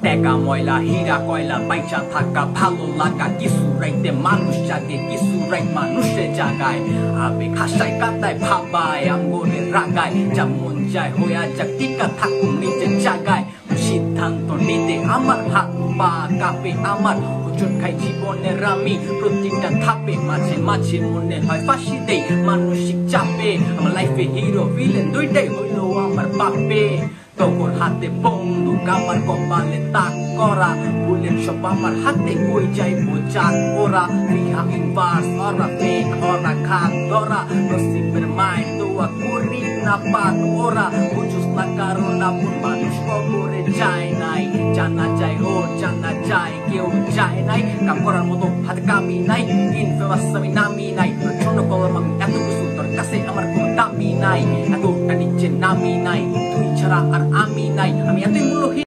টেকা ময়লা হীরা কয়লা বাইচা থাকা ভালো লাগা কিছু রাইতে মানুষ জাগে কিছু রাইত মানুষে জাগায় আবেগ হাসায় কাদায় ভাবায় আঙ্গনে রাগায় যা মন যায় হইয়া যাক টিকা থাকুন নিজের জায়গায় সিদ্ধান্ত নিতে আমার হাত পা কাঁপে আমার হুজুর খাই জীবনের আমি প্রতিটা ধাপে মাঝে মাঝে মনে হয় ফাঁসি দেই মানসিক চাপে আমার লাইফে হিরো ভিলেন দুইটাই হইলো আমার বাপে তোর হাতে বন্দুক আমার কপালে তাক করা বুলেট সব আমার হাতে কই যাই বোঝাক ওরা বিহাইন বার্স ওরা ফেক ওরা খাত ধরা নসিবের মায়ের দোয়া করি না পাক ওরা বুঝুস না কারণ আপন মানুষ কবরে যায় নাই জানা যায় ও জানা যায় কেউ যায় নাই কাম করার মতো হাতে কামি নাই ইনফেমাস আমি নামি নাই তোর জন্য কলম আমি এত কিছু তোর কাছে আমার কোনো দামি নাই এতটা নিচে নামি নাই তুই ছাড়া আর আমি নাই আমি এতই মূল্য